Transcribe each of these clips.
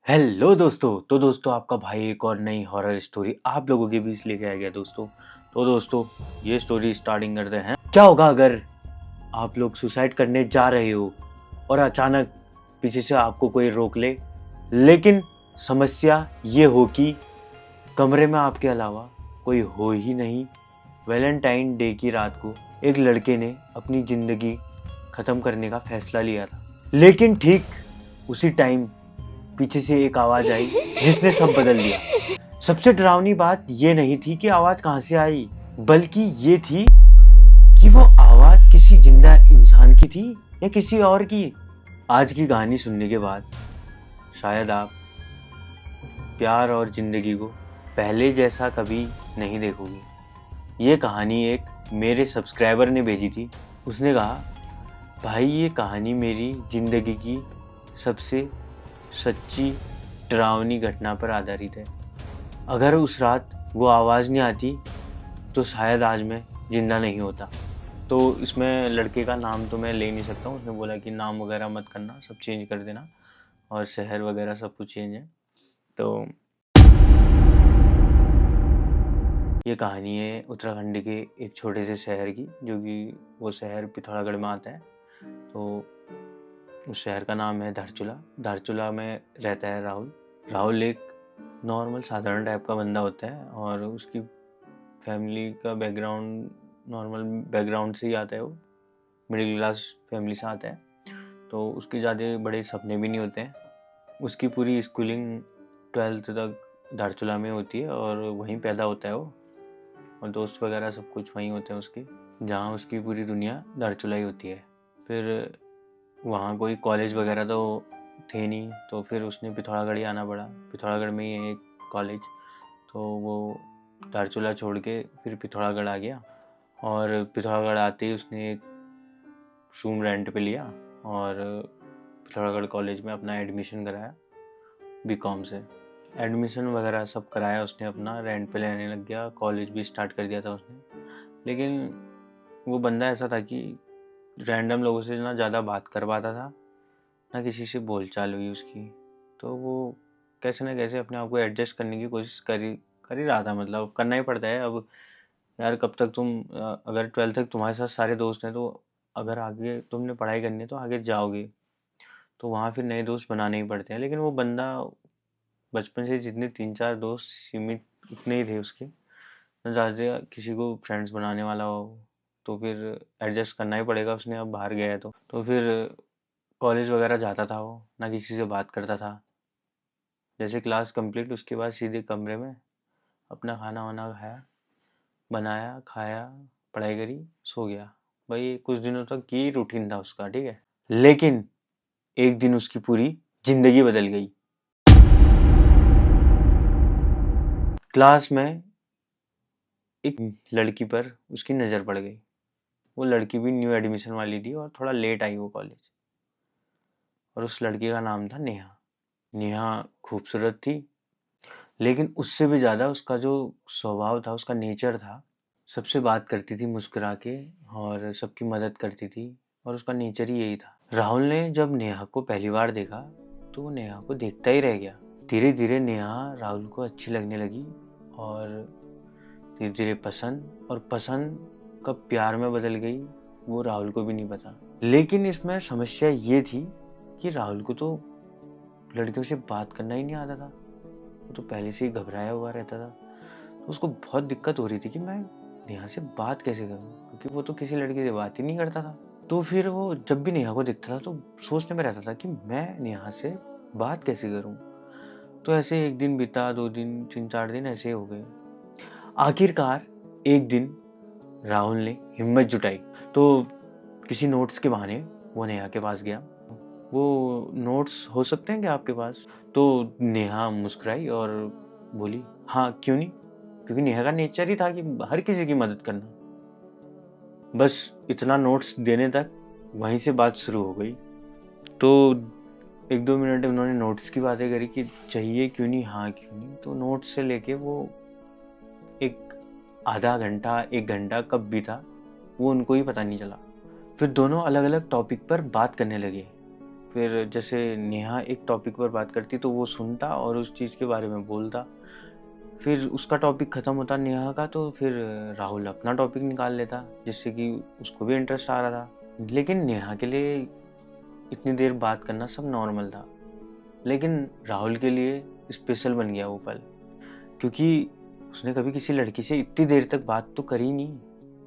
Hello दोस्तों। तो दोस्तों आपका भाई एक और नई हॉरर स्टोरी आप लोगों के बीच लेके आ गया दोस्तों। तो दोस्तों ये स्टोरी स्टार्टिंग करते हैं। क्या होगा अगर आप लोग सुसाइड करने जा रहे हो और अचानक पीछे से आपको कोई रोक ले, लेकिन समस्या ये हो कि कमरे में आपके अलावा कोई हो ही नहीं। वैलेंटाइन डे की रात को एक लड़के ने अपनी जिंदगी खत्म करने का फैसला लिया था, लेकिन ठीक उसी टाइम पीछे से एक आवाज आई जिसने सब बदल दिया। सबसे डरावनी बात ये नहीं थी कि आवाज कहां से आई, बल्कि ये थी कि वो आवाज किसी जिंदा इंसान की थी या किसी और की। आज की कहानी सुनने के बाद शायद आप प्यार और जिंदगी को पहले जैसा कभी नहीं देखोगे। ये कहानी एक मेरे सब्सक्राइबर ने भेजी थी। उसने कहा, भाई ये कहानी मेरी जिंदगी की सबसे सच्ची डरावनी घटना पर आधारित है। अगर उस रात वो आवाज़ नहीं आती तो शायद आज मैं जिंदा नहीं होता। तो इसमें लड़के का नाम तो मैं ले नहीं सकता हूँ। उसने बोला कि नाम वगैरह मत करना, सब चेंज कर देना और शहर वगैरह सब कुछ चेंज है। तो ये कहानी है उत्तराखंड के एक छोटे से शहर की, जो कि वो शहर पिथौरागढ़ में आता है। तो उस शहर का नाम है धारचूला। धारचूला में रहता है राहुल। राहुल एक नॉर्मल साधारण टाइप का बंदा होता है और उसकी फैमिली का बैकग्राउंड नॉर्मल बैकग्राउंड से ही आता है। वो मिडिल क्लास फैमिली से आता है, तो उसके ज़्यादा बड़े सपने भी नहीं होते हैं। उसकी पूरी स्कूलिंग 12th तक धारचूला में होती है और वहीं पैदा होता है वो, और दोस्त वगैरह सब कुछ वहीं होते हैं उसके। जहाँ उसकी पूरी दुनिया धारचूला ही होती है। फिर वहाँ कोई कॉलेज वगैरह तो थे नहीं, तो फिर उसने पिथौरागढ़ ही आना पड़ा। पिथौरागढ़ में ही है एक कॉलेज, तो वो धारचूला छोड़ के फिर पिथौरागढ़ आ गया। और पिथौरागढ़ आते ही उसने एक रूम रेंट पे लिया और पिथौरागढ़ कॉलेज में अपना एडमिशन कराया। बीकॉम से एडमिशन वगैरह सब कराया उसने, अपना रेंट पे लेने लग गया। कॉलेज भी स्टार्ट कर दिया था उसने। लेकिन वो बंदा ऐसा था कि रैंडम लोगों से ना ज़्यादा बात कर पाता था, ना किसी से बोलचाल हुई उसकी। तो वो कैसे ना कैसे अपने आप को एडजस्ट करने की कोशिश कर ही रहा था। मतलब करना ही पड़ता है अब यार। कब तक तुम अगर 12th तक तुम्हारे साथ सारे दोस्त हैं, तो अगर आगे तुमने पढ़ाई करनी है तो आगे जाओगे तो वहाँ फिर नए दोस्त बनाने ही पड़ते हैं। लेकिन वो बंदा बचपन से जितने 3-4 दोस्त सीमित उतने ही थे उसके, न ज़्यादा किसी को फ्रेंड्स बनाने वाला हो। तो फिर एडजस्ट करना ही पड़ेगा, उसने अब बाहर गया है तो फिर कॉलेज वगैरह जाता था वो, ना किसी से बात करता था। जैसे क्लास कंप्लीट उसके बाद सीधे कमरे में अपना खाना वाना खाया, बनाया, खाया, पढ़ाई करी, सो गया। भाई कुछ दिनों तक ये रूटीन था उसका, ठीक है। लेकिन एक दिन उसकी पूरी जिंदगी बदल गई। क्लास में एक लड़की पर उसकी नज़र पड़ गई। वो लड़की भी न्यू एडमिशन वाली थी और थोड़ा लेट आई वो कॉलेज। और उस लड़की का नाम था नेहा। नेहा खूबसूरत थी, लेकिन उससे भी ज़्यादा उसका जो स्वभाव था, उसका नेचर था, सबसे बात करती थी मुस्कुरा के और सबकी मदद करती थी, और उसका नेचर ही यही था। राहुल ने जब नेहा को पहली बार देखा तो वो नेहा को देखता ही रह गया। धीरे धीरे नेहा राहुल को अच्छी लगने लगी और धीरे धीरे पसंद, और पसंद कब प्यार में बदल गई वो राहुल को भी नहीं पता। लेकिन इसमें समस्या ये थी कि राहुल को तो लड़कियों से बात करना ही नहीं आता था। वो तो पहले से ही घबराया हुआ रहता था। तो उसको बहुत दिक्कत हो रही थी कि मैं नेहा से बात कैसे करूं, क्योंकि वो तो किसी लड़की से बात ही नहीं करता था। तो फिर वो जब भी नेहा को दिखता था तो सोचने में रहता था कि मैं नेहा से बात कैसे करूं। तो ऐसे एक दिन बीता, 2 दिन, 3-4 दिन ऐसे हो गए। आखिरकार एक दिन राहुल ने हिम्मत जुटाई, तो किसी नोट्स के बहाने वो नेहा के पास गया। वो नोट्स हो सकते हैं क्या आपके पास? तो नेहा मुस्कुराई और बोली, हाँ क्यों नहीं। क्योंकि नेहा का नेचर ही था कि हर किसी की मदद करना। बस इतना नोट्स देने तक वहीं से बात शुरू हो गई। तो 1-2 मिनट उन्होंने नोट्स की बातें करी कि चाहिए क्यों नहीं, हाँ क्यों नहीं। तो नोट्स से लेके वो एक आधा घंटा 1 घंटा कब बीता वो उनको ही पता नहीं चला। फिर दोनों अलग अलग टॉपिक पर बात करने लगे। फिर जैसे नेहा एक टॉपिक पर बात करती तो वो सुनता और उस चीज़ के बारे में बोलता। फिर उसका टॉपिक ख़त्म होता नेहा का, तो फिर राहुल अपना टॉपिक निकाल लेता, जिससे कि उसको भी इंटरेस्ट आ रहा था। लेकिन नेहा के लिए इतनी देर बात करना सब नॉर्मल था, लेकिन राहुल के लिए स्पेशल बन गया वो पल, क्योंकि उसने कभी किसी लड़की से इतनी देर तक बात तो करी नहीं,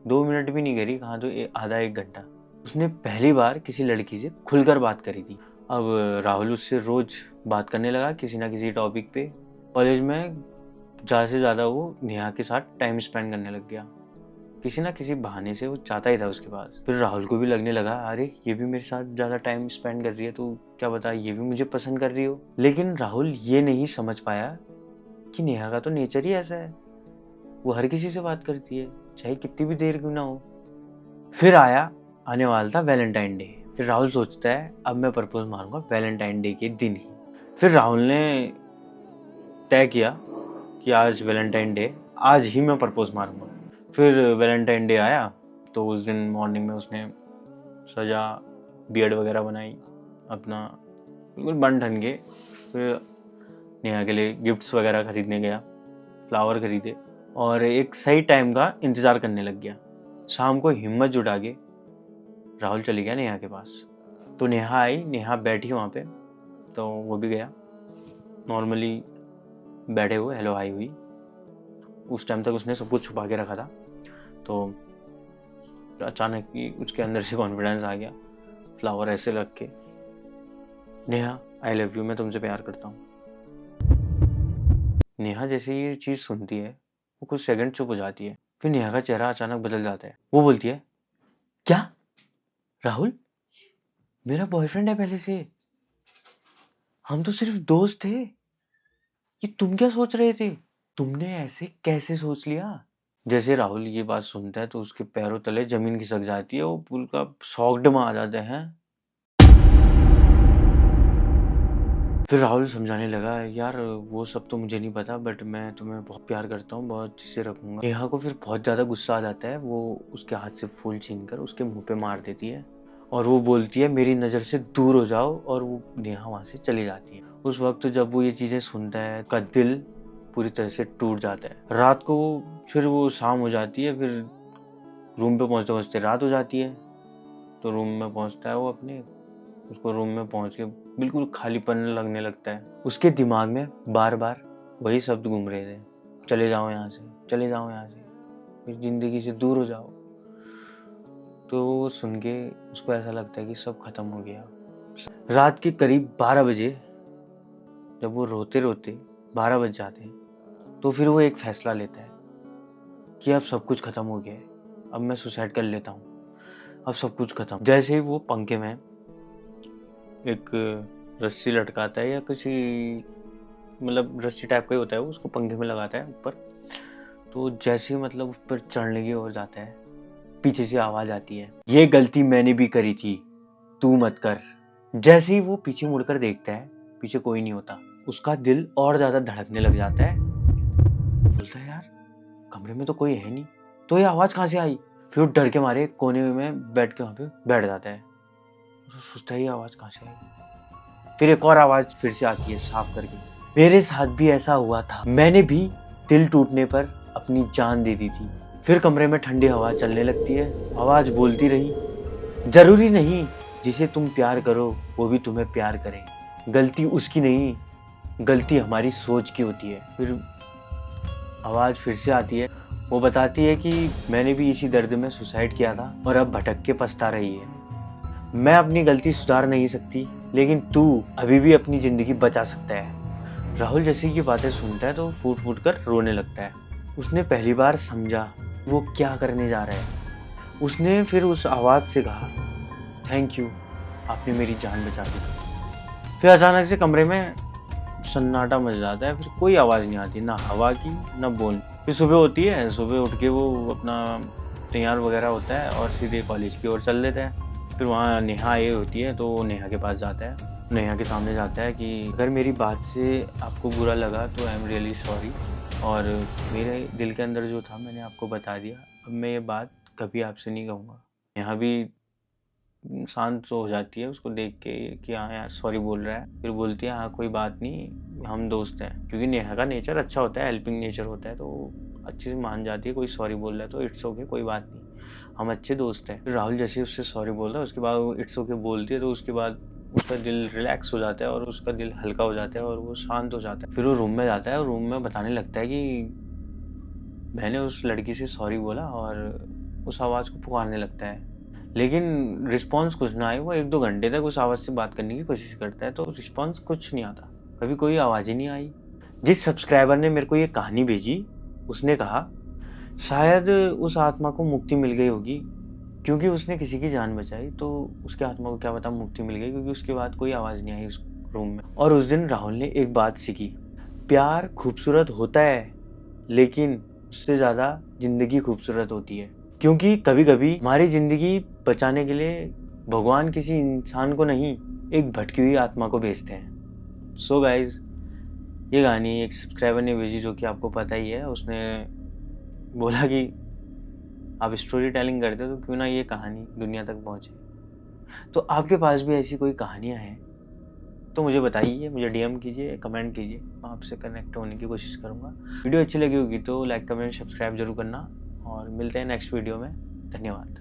2 मिनट भी नहीं करी, कहाँ तो आधा 1 घंटा। उसने पहली बार किसी लड़की से खुलकर बात करी थी। अब राहुल उससे रोज बात करने लगा किसी ना किसी टॉपिक पे। कॉलेज में ज़्यादा से ज़्यादा वो नेहा के साथ टाइम स्पेंड करने लग गया, किसी ना किसी बहाने से वो चाहता ही था उसके पास। फिर राहुल को भी लगने लगा, अरे ये भी मेरे साथ ज़्यादा टाइम स्पेंड कर रही है, तो क्या पता ये भी मुझे पसंद कर रही हो। लेकिन राहुल ये नहीं समझ पाया कि नेहा का तो नेचर ही ऐसा है, वो हर किसी से बात करती है, चाहे कितनी भी देर क्यों ना हो। फिर आने वाला था वैलेंटाइन डे। फिर राहुल सोचता है अब मैं प्रपोज मारूंगा वैलेंटाइन डे के दिन ही। फिर राहुल ने तय किया कि आज वैलेंटाइन डे, आज ही मैं प्रपोज मारूंगा। फिर वैलेंटाइन डे आया तो उस दिन मॉर्निंग में उसने सजा, बियर्ड वगैरह बनाई, अपना बिल्कुल बन ठन के। फिर नेहा के लिए गिफ्ट्स वगैरह खरीदने गया, फ्लावर खरीदे और एक सही टाइम का इंतज़ार करने लग गया। शाम को हिम्मत जुटा के राहुल चली गया नेहा के पास। तो नेहा आई, नेहा बैठी वहाँ पे, तो वो भी गया। नॉर्मली बैठे हुए हेलो हाई हुई। उस टाइम तक उसने सब कुछ छुपा के रखा था, तो अचानक ही उसके अंदर से कॉन्फिडेंस आ गया, फ्लावर ऐसे रख के, नेहा आई लव यू, मैं तुमसे प्यार करता हूँ। नेहा जैसे ये चीज़ सुनती है वो कुछ सेकंड चुप हो जाती है। फिर नेहा का चेहरा अचानक बदल जाता है। वो बोलती है, क्या राहुल मेरा बॉयफ्रेंड है पहले से? हम तो सिर्फ दोस्त थे। ये तुम क्या सोच रहे थे? तुमने ऐसे कैसे सोच लिया? जैसे राहुल ये बात सुनता है तो उसके पैरों तले जमीन खिसक जाती है, वो पूरा शॉक्ड में आ जाते हैं। फिर राहुल समझाने लगा, यार वो सब तो मुझे नहीं पता, बट मैं तुम्हें बहुत प्यार करता हूँ, बहुत अच्छे से रखूंगा। नेहा को फिर बहुत ज़्यादा गुस्सा आ जाता है, वो उसके हाथ से फूल छीनकर उसके मुंह पे मार देती है और वो बोलती है मेरी नज़र से दूर हो जाओ, और वो नेहा वहाँ से चली जाती है। उस वक्त जब वो ये चीज़ें सुनता है का दिल पूरी तरह से टूट जाता है। रात को फिर वो शाम हो जाती है, फिर रूम पे पहुँचते पहुँचते रात हो जाती है। तो रूम में पहुँचता है वो अपने, उसको रूम में पहुँच के बिल्कुल खालीपन लगने लगता है। उसके दिमाग में बार बार वही शब्द घूम रहे थे, चले जाओ यहाँ से, चले जाओ यहाँ से, मेरी ज़िंदगी से दूर हो जाओ। तो वो सुन के उसको ऐसा लगता है कि सब खत्म हो गया। रात के करीब 12 बजे जब वो रोते रोते 12 बज जाते हैं, तो फिर वो एक फैसला लेता है कि अब सब कुछ खत्म हो गया है, अब मैं सुसाइड कर लेता हूँ, अब सब कुछ खत्म। जैसे ही वो पंखे में एक रस्सी लटकाता है या किसी मतलब रस्सी टाइप का ही होता है, वो उसको पंखे में लगाता है ऊपर, तो जैसे ही मतलब उस पर चढ़ने की ओर जाता है, पीछे से आवाज आती है, ये गलती मैंने भी करी थी, तू मत कर। जैसे ही वो पीछे मुड़कर देखता है, पीछे कोई नहीं होता। उसका दिल और ज्यादा धड़कने लग जाता है। बोलता है, यार कमरे में तो कोई है नहीं, तो ये आवाज कहाँ से आई? फिर वो डर के मारे कोने में बैठ के वहां पे बैठ जाता है। तो सोचता है ये आवाज कहाँ से आई। फिर एक और आवाज फिर से आती है साफ करके, मेरे साथ भी ऐसा हुआ था, मैंने भी दिल टूटने पर अपनी जान दे दी थी। फिर कमरे में ठंडी हवा चलने लगती है, आवाज बोलती रही, जरूरी नहीं जिसे तुम प्यार करो वो भी तुम्हें प्यार करे, गलती उसकी नहीं, गलती हमारी सोच की होती है। फिर आवाज फिर से आती है, वो बताती है कि मैंने भी इसी दर्द में सुसाइड किया था और अब भटक के पछता रही है। मैं अपनी गलती सुधार नहीं सकती, लेकिन तू अभी भी अपनी जिंदगी बचा सकता है। राहुल जैसे ये बातें सुनता है तो फूट फूट कर रोने लगता है। उसने पहली बार समझा वो क्या करने जा रहा है। उसने फिर उस आवाज से कहा, थैंक यू, आपने मेरी जान बचा दी। फिर अचानक से कमरे में सन्नाटा मच जाता है, फिर कोई आवाज नहीं आती, ना हवा की ना बोल। फिर सुबह होती है, सुबह उठ के वो अपना तैयार वगैरह होता है और सीधे कॉलेज की ओर चल देता है। फिर वहाँ नेहा ये होती है तो वो नेहा के पास जाता है, नेहा के सामने जाता है कि अगर मेरी बात से आपको बुरा लगा तो आई एम रियली सॉरी, और मेरे दिल के अंदर जो था मैंने आपको बता दिया, अब मैं ये बात कभी आपसे नहीं कहूँगा। नेहा भी शांत हो जाती है उसको देख के कि हाँ यार सॉरी बोल रहा है। फिर बोलती है हाँ कोई बात नहीं, हम दोस्त हैं, क्योंकि नेहा का नेचर अच्छा होता है, हेल्पिंग नेचर होता है, तो अच्छे से मान जाती है। कोई सॉरी बोल रहा है तो इट्स ओके, कोई बात नहीं, हम अच्छे दोस्त हैं। फिर राहुल जैसे उससे सॉरी बोल रहा है उसके बाद वो इट्स ओके बोलती है, तो उसके बाद उसका दिल रिलैक्स हो जाता है और उसका दिल हल्का हो जाता है और वो शांत हो जाता है। फिर वो रूम में जाता है और रूम में बताने लगता है कि मैंने उस लड़की से सॉरी बोला, और उस आवाज़ को पुकारने लगता है, लेकिन रिस्पॉन्स कुछ ना आए। वो 1-2 घंटे तक उस आवाज़ से बात करने की कोशिश करता है तो रिस्पॉन्स कुछ नहीं आता, कभी कोई आवाज़ ही नहीं आई। जिस सब्सक्राइबर ने मेरे को ये कहानी भेजी उसने कहा शायद उस आत्मा को मुक्ति मिल गई होगी, क्योंकि उसने किसी की जान बचाई, तो उसके आत्मा को क्या पता मुक्ति मिल गई, क्योंकि उसके बाद कोई आवाज़ नहीं आई उस रूम में। और उस दिन राहुल ने एक बात सीखी, प्यार खूबसूरत होता है लेकिन उससे ज़्यादा ज़िंदगी खूबसूरत होती है, क्योंकि कभी-कभी हमारी ज़िंदगी बचाने के लिए भगवान किसी इंसान को नहीं, एक भटकी हुई आत्मा को भेजते हैं। सो गाइस, ये कहानी एक सब्सक्राइबर ने भेजी जो कि आपको पता ही है। उसने बोला कि आप स्टोरी टेलिंग करते हो तो क्यों ना ये कहानी दुनिया तक पहुंचे। तो आपके पास भी ऐसी कोई कहानियां हैं तो मुझे बताइए, मुझे डीएम कीजिए, कमेंट कीजिए, मैं आपसे कनेक्ट होने की कोशिश करूंगा। वीडियो अच्छी लगी होगी तो लाइक कमेंट सब्सक्राइब जरूर करना, और मिलते हैं नेक्स्ट वीडियो में। धन्यवाद।